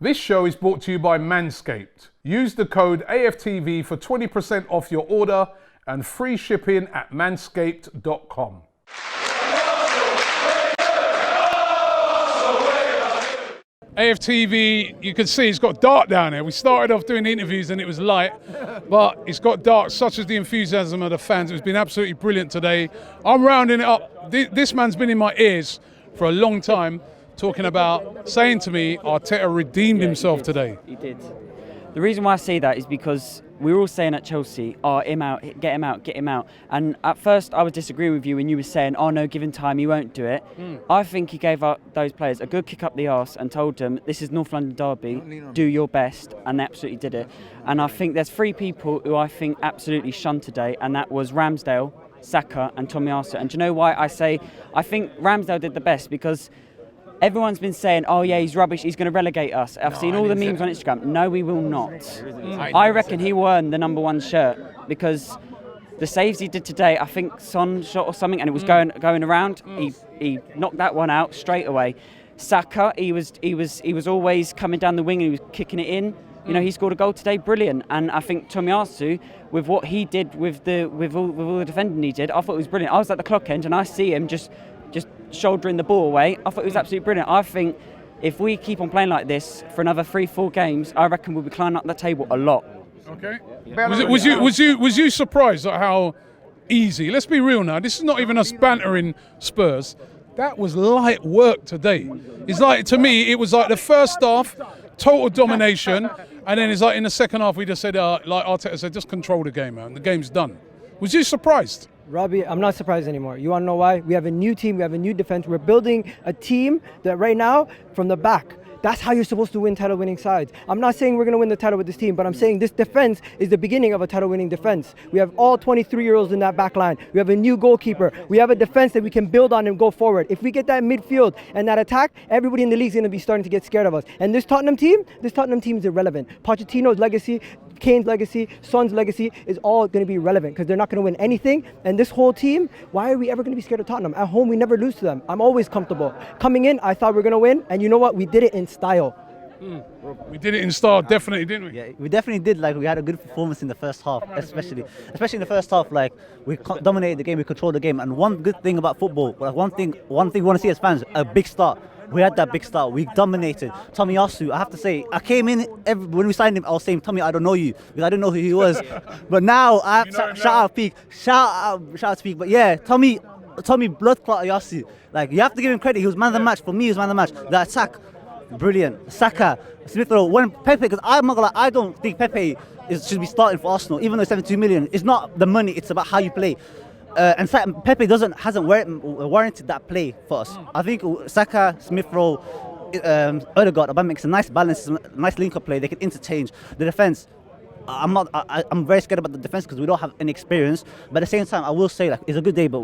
This show is brought to you by Manscaped. Use the code AFTV for 20% off your order and free shipping at manscaped.com. AFTV, you can see it's got dark down there. We started off doing interviews and it was light, but it's got dark, such as the enthusiasm of the fans. It's been absolutely brilliant today. I'm rounding it up. This man's been in my ears for a long time, talking about, saying to me, Arteta redeemed himself today. He did. The reason why I say that is because we were all saying at Chelsea, him out, get him out, get him out. And at first I was disagreeing with you when you were saying, oh no, give him time, he won't do it. I think he gave those players a good kick up the arse and told them, this is North London Derby, do your best, and they absolutely did it. And I think there's three people who I think absolutely shunned today, and that was Ramsdale, Saka and Tomiyasu. And do you know why I say, I think Ramsdale did the best? Because everyone's been saying, oh yeah, he's rubbish, he's going to relegate us. I've seen all the memes on Instagram. No, he will not. I reckon he will earn the number one shirt because the saves he did today, I think Son shot or something and it was going around. He knocked that one out straight away. Saka, he was always coming down the wing and he was kicking it in. You know, he scored a goal today, brilliant. And I think Tomiyasu, with what he did with all the defending he did, I thought it was brilliant. I was at the clock end and I see him just shouldering the ball away. I thought it was absolutely brilliant. I think if we keep on playing like this for another 3-4 games, I reckon we'll be climbing up the table a lot. Okay. Was you surprised at how easy? Let's be real now. This is not even us bantering Spurs. That was light work today. It's like, to me, it was like the first half, total domination, and then it's like in the second half we just said, like Arteta said, just control the game, man. The game's done. Was you surprised? Robbie, I'm not surprised anymore. You want to know why? We have a new team. We have a new defense. We're building a team that right now, from the back, that's how you're supposed to win title-winning sides. I'm not saying we're going to win the title with this team, but I'm saying this defense is the beginning of a title-winning defense. We have all 23-year-olds in that back line. We have a new goalkeeper. We have a defense that we can build on and go forward. If we get that midfield and that attack, everybody in the league is going to be starting to get scared of us. And this Tottenham team is irrelevant. Pochettino's legacy, Kane's legacy, Son's legacy is all going to be irrelevant because they're not going to win anything. And this whole team, why are we ever going to be scared of Tottenham? At home, we never lose to them. I'm always comfortable. Coming in, I thought we were going to win. And you know what? We did it in style. We did it in style, definitely, didn't we? Yeah, we definitely did. Like, we had a good performance in the first half, especially in the first half. Like, we dominated the game, we controlled the game. And one good thing about football, like one thing we want to see as fans, a big start. We had that big start. We dominated. Tomiyasu, I have to say, I came in when we signed him. I was saying, Tommy, I don't know you because I didn't know who he was. But now I have shout out Peak, shout out to Peak. But yeah, Tommy, blood clot Yasu. Like, you have to give him credit. He was man of the match. For me, he was man of the match. The attack, brilliant. Saka, Smith Rowe, when Pepe, because I'm not gonna lie, I don't think Pepe should be starting for Arsenal, even though 72 million. It's not the money, it's about how you play. And Pepe hasn't warranted that play for us. I think Saka, Smith Rowe, Odegaard, Aubameyang makes a nice balance, a nice link-up play. They can interchange. The defense, I'm very scared about the defense because we don't have any experience. But at the same time, I will say, like, it's a good day. But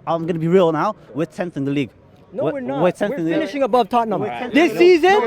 I'm going to be real now. We're 10th in the league. No, we're not. We're finishing above Tottenham. This season.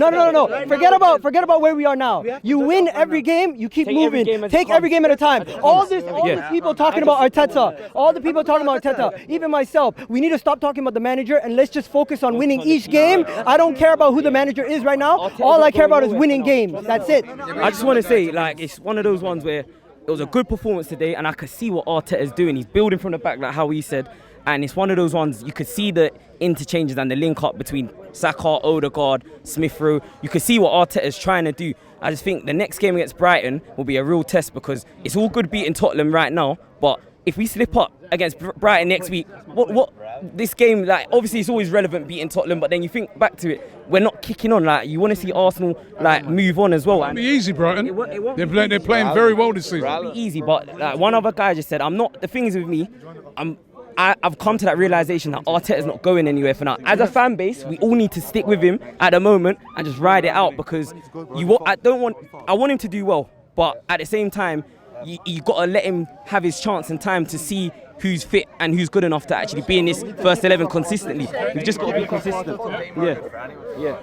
No. Forget about where we are now. You win every game. You keep moving. Take every game at a time. All the people talking about Arteta. Even myself. We need to stop talking about the manager and let's just focus on winning each game. I don't care about who the manager is right now. All I care about is winning games. That's it. I just want to say, like, it's one of those ones where it was a good performance today, and I could see what Arteta is doing. He's building from the back, like how he said. And it's one of those ones, you could see the interchanges and the link up between Saka, Odegaard, Smith Rowe. You could see what Arteta is trying to do. I just think the next game against Brighton will be a real test because it's all good beating Tottenham right now, but if we slip up against Brighton next week, what this game, like, obviously it's always relevant beating Tottenham, but then you think back to it, we're not kicking on. Like, you want to see Arsenal, like, move on as well. It'll be easy, Brighton. They're playing very well this season. It'll be easy, but like one other guy just said, the thing is with me, I've come to that realization that Arteta's not going anywhere for now. As a fan base, we all need to stick with him at the moment and just ride it out because I want him to do well, but at the same time, you got to let him have his chance and time to see who's fit and who's good enough to actually be in this first 11 consistently. We've just got to be consistent. Yeah.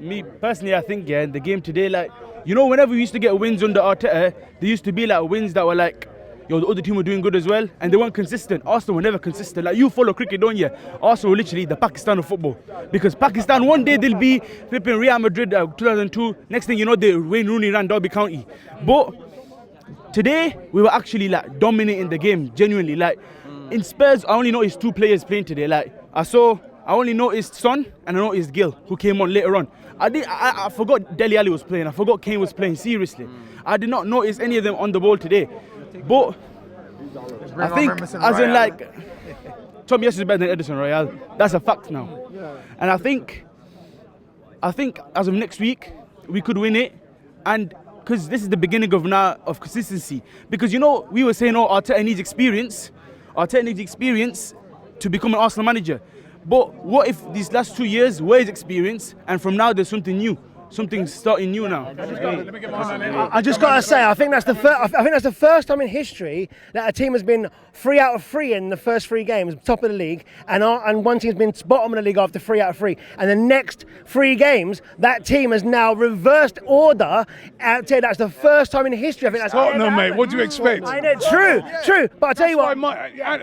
Me personally, I think the game today, like, you know, whenever we used to get wins under Arteta, there used to be like wins that were like the other team were doing good as well, and they weren't consistent. Arsenal were never consistent. Like, you follow cricket, don't you? Arsenal were literally the Pakistan of football. Because Pakistan, one day they'll be flipping Real Madrid 2002. Next thing you know, Wayne Rooney ran Derby County. But today, we were actually like dominating the game, genuinely. Like, in Spurs, I only noticed 2 players playing today. Like, I only noticed Son and I noticed Gill, who came on later on. I forgot Dele Alli was playing. I forgot Kane was playing. Seriously, I did not notice any of them on the ball today. But I think, as in like, Tom Yes is better than Edison Royale. That's a fact now. And I think as of next week we could win it, and because this is the beginning of consistency. Because we were saying, Arteta needs experience. Arteta needs experience to become an Arsenal manager. But what if these last 2 years were his experience, and from now there's something new, something starting new now? I just gotta say, I think that's the first time in history that a team has been 3 out of 3 in the first 3 games, top of the league, and one team's been bottom of the league after 3 out of 3. And the next 3 games, that team has now reversed order. That's the first time in history. I think that's Tottenham, mate. What do you expect? I know, true. But I tell you what,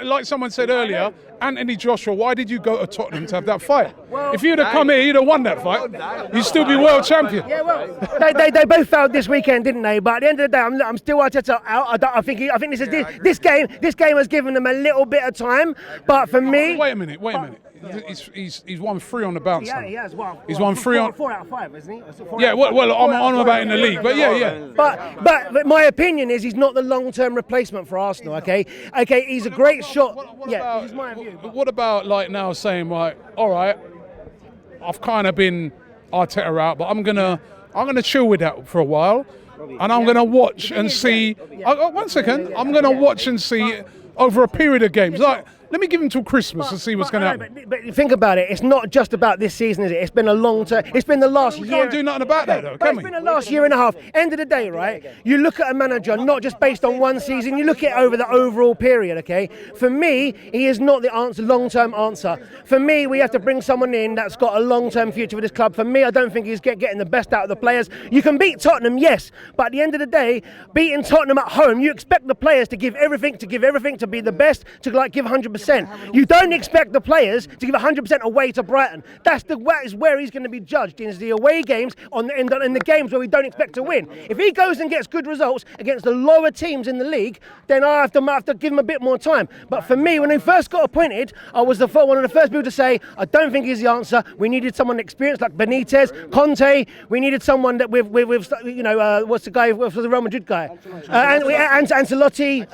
like someone said earlier, Anthony Joshua, why did you go to Tottenham to have that fight? If you'd have come here, you'd have won that fight. You'd still be world champion. Yeah, well, they both failed this weekend, didn't they? But at the end of the day, I'm still Arteta out. I think this game has given them a little bit of time. But for me, wait a minute. He's won 3 on the bounce. Yeah, he has. Well, he's won 3 on 4 out of 5, isn't he? Yeah, well, I'm about in the league, but yeah. But my opinion is he's not the long-term replacement for Arsenal. Okay, he's a great shot. Yeah, this is my view. But what about like now saying, right, all right, I've kind of been Arteta out, but I'm gonna chill with that for a while, and I'm gonna watch and see. 1 second, I'm gonna watch and see over a period of games. Like, let me give him till Christmas and see what's going to happen. But think about it. It's not just about this season, is it? It's been a long term. It's been the last year. We can't do nothing about that, though, can we? It's been the last year and a half. End of the day, right? You look at a manager not just based on one season. You look at it over the overall period. Okay. For me, he is not the answer, long-term answer. For me, we have to bring someone in that's got a long-term future with this club. For me, I don't think he's getting the best out of the players. You can beat Tottenham, yes, but at the end of the day, beating Tottenham at home, you expect the players to give everything, to be the best, to give 100%. You don't expect the players to give 100% away to Brighton. That is where he's going to be judged, in the away games, in the games where we don't expect to win. If he goes and gets good results against the lower teams in the league, then I have to give him a bit more time. But for me, when he first got appointed, I was one of the first people to say, I don't think he's the answer. We needed someone experienced like Benitez, Conte. We needed someone that with what's the guy, what's the Real Madrid guy? And Ancelotti.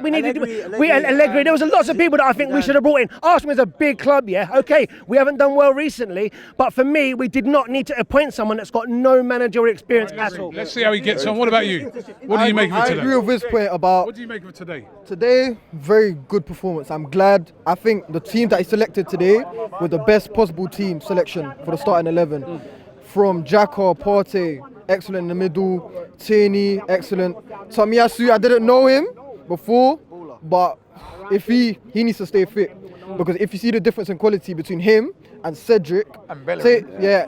We needed Allegri. There was lots of people that I think we should have brought in. Arsenal is a big club, yeah. Okay, we haven't done well recently, but for me, we did not need to appoint someone that's got no managerial experience at all. Let's see how he gets on. What about you? What do you make of it today? I agree with his point about. What do you make of it today? Today, very good performance. I'm glad. I think the team that he selected today was the best possible team selection for the starting 11. From Xhaka, Partey, excellent in the middle. Tierney, excellent. Tomiyasu, I didn't know him before, but if he needs to stay fit, because if you see the difference in quality between him and Cedric,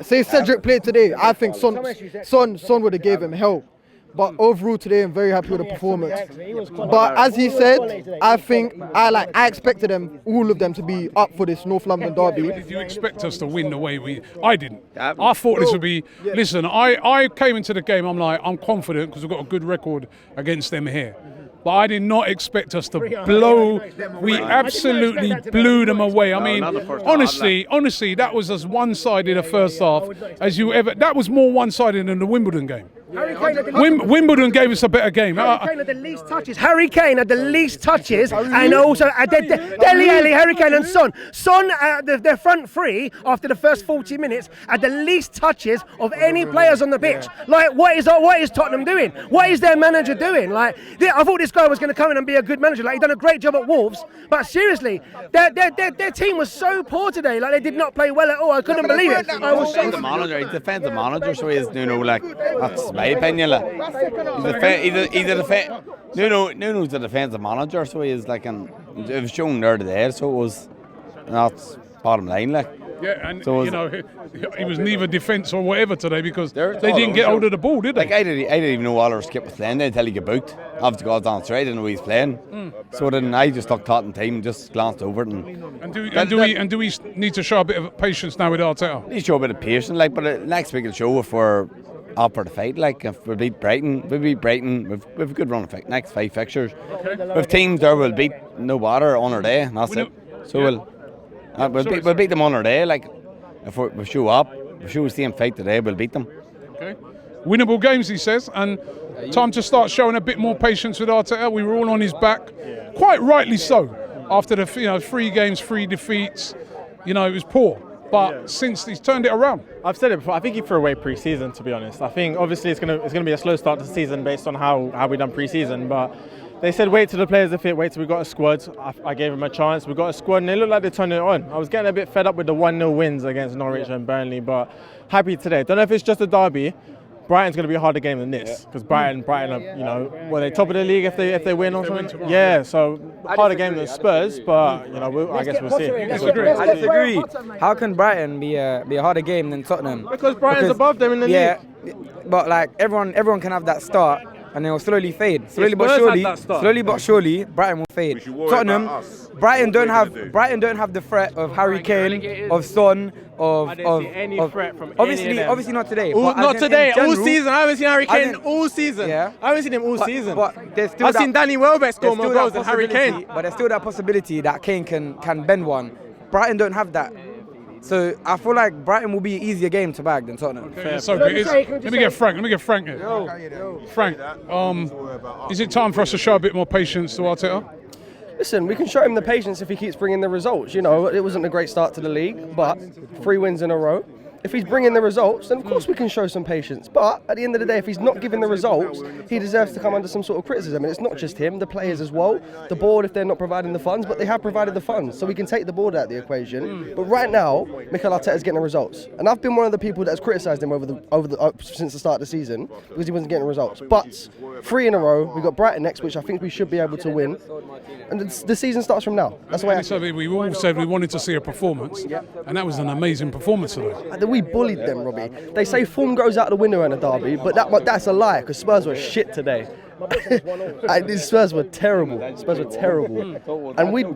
say Cedric played today, I think Son would have gave him hell. But overall today, I'm very happy with the performance. But as he said, I think I expected all of them to be up for this North London derby. Did you expect us to win the way I didn't. I thought this would be. Listen, I came into the game. I'm confident because we've got a good record against them here. But I did not expect us to blow. We absolutely blew them away. I mean, honestly, that was as one-sided a first half as you ever. That was more one-sided than the Wimbledon game. Wimbledon gave us a better game. Harry Kane had the least touches. Harry Kane had the least touches, and also Dele Alli, Harry Kane, and Son. Son, their front three after the first 40 minutes had the least touches of any players on the pitch. Like, what is Tottenham doing? What is their manager doing? Like, I thought this guy was going to come in and be a good manager. Like, he done a great job at Wolves, but seriously, their team was so poor today. Like, they did not play well at all. I couldn't believe it. I was so. The manager, he's a defensive manager, so he is, that's my opinion. Nuno's a defensive manager, so he is it was shown there today, so it was, that's bottom line, Yeah, and So you know, he was neither defence or whatever today because they Oh, didn't get hold of the ball, did they? Like I didn't even know Oliver Skip was playing there until he got booked. Obviously, got down straight, I didn't know he was playing. So then I just took Tottenham time and just glanced over it. And do we need to show a bit of patience now with Arteta? He show a bit of patience, like, but next week will show if we're up for the fight. Like, if we beat Brighton, we've a good run of next 5 fixtures. With teams there, we'll beat no bother on our day, and that's it. So we'll beat them on our day. Like, if we show up, we show the same fight today, we'll beat them. Okay. Winnable games, he says, and time to start showing a bit more patience with Arteta. We were all on his back, quite rightly so, after the 3 games, 3 defeats. It was poor. But since he's turned it around, I've said it before. I think he threw away pre-season. To be honest, I think obviously it's gonna be a slow start to the season based on how we done pre-season. But they said wait till the players are fit. Wait till we got a squad. I gave him a chance. We got a squad, and they looked like they turned it on. I was getting a bit fed up with the 1-0 wins against Norwich and Burnley, but happy today. Don't know if it's just a derby. Brighton's going to be a harder game than this because Brighton are, were they top of the league if they win or something? Yeah, so harder game than Spurs, but I guess we'll see. I disagree. How can Brighton be a harder game than Tottenham? Because Brighton's above them in the league. Yeah, but like everyone can have that start and it will slowly fade. Slowly but surely, Brighton will fade. Tottenham, Brighton don't have the threat of Harry Kane, of Son, of threat from obviously not today. But not today. General, all season, I haven't seen Harry Kane all season. Yeah. I haven't seen him all season. But there's still I've seen Danny Welbeck score more goals than Harry Kane. But there's still that possibility that Kane can bend one. Brighton don't have that. So I feel like Brighton will be an easier game to bag than Tottenham. Okay, so let me get Frank here. Frank, is it time for us to show a bit more patience to Arteta? Listen, we can show him the patience if he keeps bringing the results. It wasn't a great start to the league, but 3 wins in a row. If he's bringing the results, then of course we can show some patience. But at the end of the day, if he's not giving the results, he deserves to come under some sort of criticism. And it's not just him, the players as well, the board if they're not providing the funds, but they have provided the funds, so we can take the board out of the equation. But right now, Mikel Arteta's getting the results, and I've been one of the people that's criticised him since the start of the season because he wasn't getting results. But 3 in a row, we got Brighton next, which I think we should be able to win, and the season starts from now. That's why we all said we wanted to see a performance, and that was an amazing performance today. We bullied them, Robbie. They say form goes out the window in a derby, but that's a lie because Spurs were shit today. Spurs were terrible. And we'd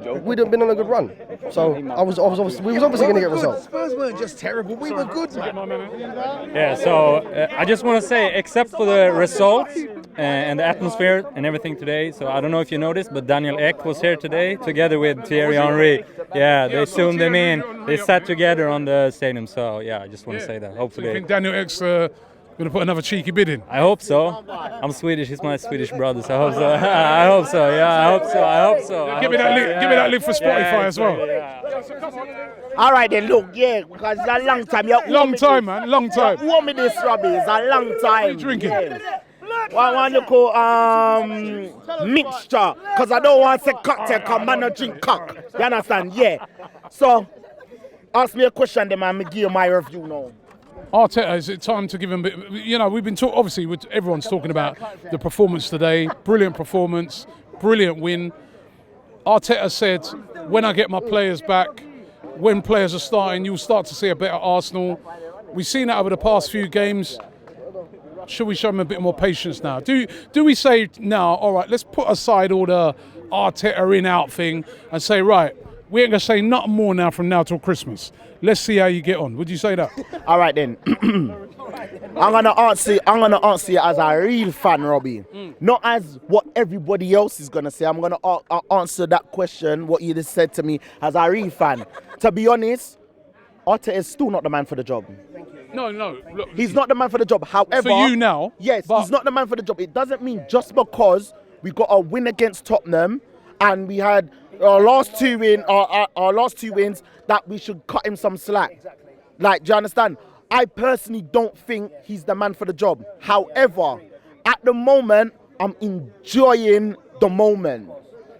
have been on a good run. So we was obviously going to get results. Spurs weren't just terrible. We were good. Yeah. So I just want to say, except for the results and the atmosphere and everything today. So I don't know if you noticed, but Daniel Ek was here today together with Pierre-Emerick. Yeah, they zoomed them in. They sat together on the stadium. So yeah, I just want to say that. Hopefully. Do you think Daniel Ek's going to put another cheeky bid in? I hope so. I'm Swedish. He's my Swedish brother. So I hope so. I hope so. Yeah, I hope so. Give me that link for Spotify as well. All right then, look, because it's a long time. Long time, man. Long time. You want me this, Robbie? It's a long time. What are you drinking? I want to call mixture, because I don't want to say cocktail, because man don't drink cock. You understand? Yeah. So, ask me a question, then I'm going to give you my review now. Arteta, is it time to give him a bit? We've been obviously everyone's talking about the performance today. Brilliant performance, brilliant win. Arteta said, when I get my players back, when players are starting, you'll start to see a better Arsenal. We've seen that over the past few games. Should we show him a bit more patience now? Do we say now, all right, let's put aside all the Arteta in out thing and say, right, we ain't gonna say nothing more now from now till Christmas. Let's see how you get on. Would you say that? All right then. I'm gonna answer you as a real fan, Robbie. Not as what everybody else is gonna say. I'm gonna answer that question, what you just said to me, as a real fan. To be honest, Arteta is still not the man for the job. No. Look, he's not the man for the job. However, for you now, yes, he's not the man for the job. It doesn't mean just because we got a win against Tottenham and we had our last 2 wins that we should cut him some slack. Like, do you understand? I personally don't think he's the man for the job. However, at the moment, I'm enjoying the moment.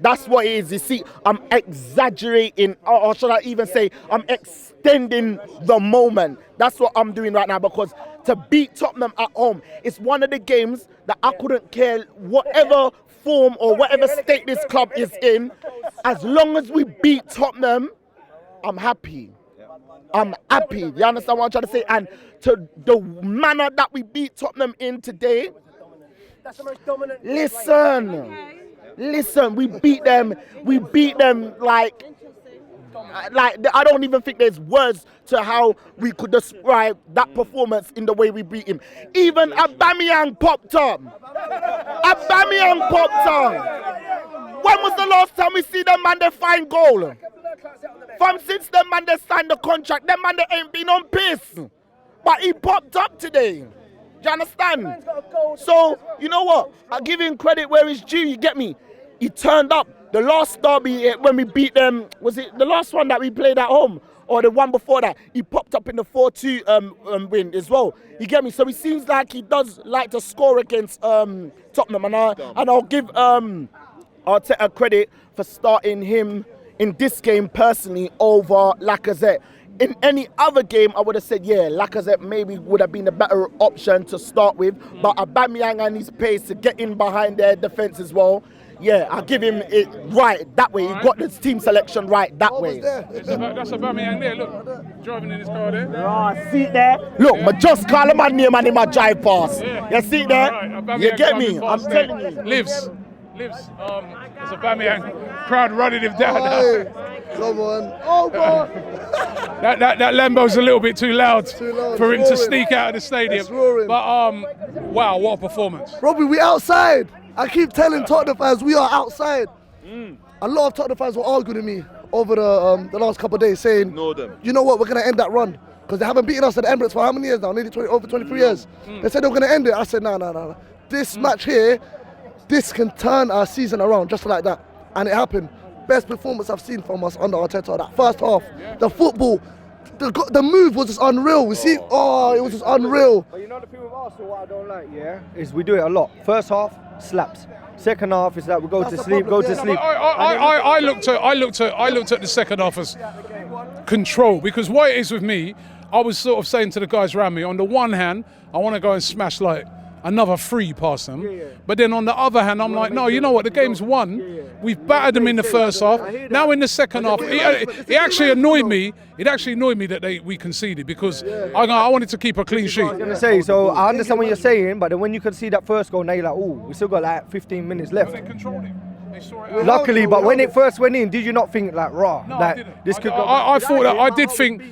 That's what it is. You see, I'm exaggerating, or should I even say, I'm extending the moment. That's what I'm doing right now, because to beat Tottenham at home, it's one of the games that I couldn't care whatever form or whatever state this club is in. As long as we beat Tottenham, I'm happy. I'm happy. You understand what I'm trying to say? And to the manner that we beat Tottenham in today. That's the most dominant. Listen, we beat them like I don't even think there's words to how we could describe that performance in the way we beat him. Even Aubameyang popped up. When was the last time we see them man they find goal? Since them man they signed the contract, them man they ain't been on piss. But he popped up today. Do you understand? So, you know what? I give him credit where it's due, you get me? He turned up. The last derby when we beat them, was it the last one that we played at home? Or the one before that? He popped up in the 4-2 win as well. You get me? So it seems like he does like to score against Tottenham. And I'll give Arteta credit for starting him in this game personally over Lacazette. In any other game, I would have said, yeah, Lacazette maybe would have been a better option to start with. But Aubameyang and his pace to get in behind their defence as well. Yeah, I'll give him it right that way. He got this team selection right that way. That's Aubameyang there, look. Driving in his car there. Oh, see there? Look, I just call him my name and him a drive past. Yeah. You see there? Right, you get me? I'm telling you. Lives. There's Aubameyang. Crowd running him down. Come on. Oh, God. that Lambo's a little bit too loud for him to sneak out of the stadium. But, wow, what a performance. Robbie, we outside. I keep telling Tottenham fans we are outside. A lot of Tottenham fans were arguing with me over the last couple of days saying, you know what, we're going to end that run. Because they haven't beaten us at the Emirates for how many years now? Nearly over 23 years. They said they were going to end it. I said, no. This match here, this can turn our season around just like that. And it happened. Best performance I've seen from us under Arteta. That first half, the football, the move was just unreal. We see, it was just unreal. But you know the thing with Arsenal, what I don't like, is we do it a lot. First half, slaps. Second half is that we go to sleep. I looked at the second half as control, because what it is with me, I was sort of saying to the guys around me, on the one hand, I want to go and smash like another 3 past them. But then on the other hand, I'm like, no, you know what? The game's won. We've battered them in the first half. Now in the second half, it actually annoyed me. It actually annoyed me that we conceded, because I wanted to keep a clean sheet. I was going to say, so I understand what you're saying, but then when you can see that first goal, now you're like, we still got like 15 minutes left. They controlled it. They saw it. Luckily, but when it first went in, did you not think like, No, like I didn't. this could go? I thought that. I did think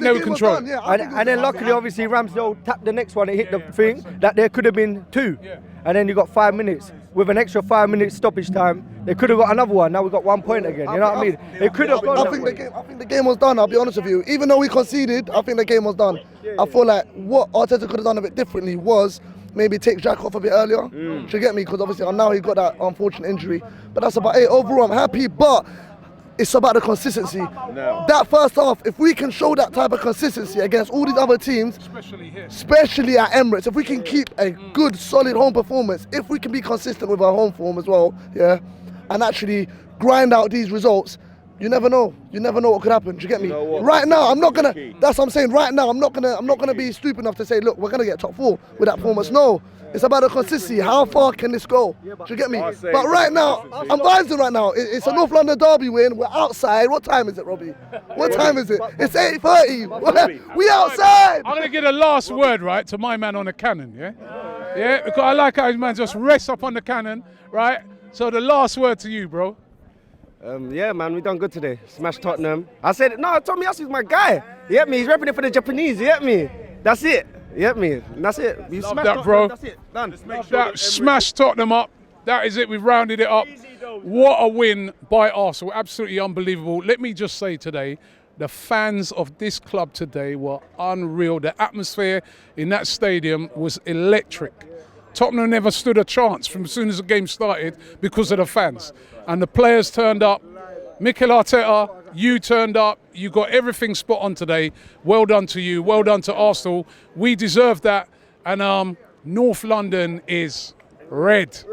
they were controlled. And then luckily, obviously, Ramsdale tapped the next one and hit the thing that there could have been 2. And then you got 5 minutes. With an extra 5 minutes stoppage time, they could have got another one. Now we got 1 point again. You know what I mean? They could have gone. I think the game was done. I'll be honest with you. Even though we conceded, I think the game was done. I feel like what Arteta could have done a bit differently was maybe take Jack off a bit earlier. Do you get me? Because obviously now he got that unfortunate injury. But that's about it. Overall, I'm happy, but it's about the consistency. That first half, if we can show that type of consistency against all these other teams, especially at Emirates, if we can keep a good, solid home performance, if we can be consistent with our home form as well, and actually grind out these results, you never know. You never know what could happen. Do you get me? Right now, I'm not gonna. That's what I'm saying. Right now, I'm not gonna be stupid enough to say, look, we're gonna get top 4 with that performance. No. It's about the consistency. How far can this go? Do you get me? But right now, I'm vibing right now. It's a North London derby win. We're outside. What time is it, Robbie? What time is it? It's 8:30. We outside. I'm going to get a last word, right, to my man on the cannon, Yeah, because I like how his man just rests up on the cannon, right? So the last word to you, bro. Yeah, man, we done good today. Smash Tottenham. I said, no, Tommy Yasu is my guy. You get me? He's repping it for the Japanese. You get me? That's it. You get me? That's it. We Love that, bro. That's it. Done. Smash Tottenham up. That is it. We've rounded it up. What a win by Arsenal. Absolutely unbelievable. Let me just say today, the fans of this club today were unreal. The atmosphere in that stadium was electric. Tottenham never stood a chance from as soon as the game started because of the fans. And the players turned up. Mikel Arteta, you turned up. You got everything spot on today. Well done to you. Well done to Arsenal. We deserve that. And North London is red.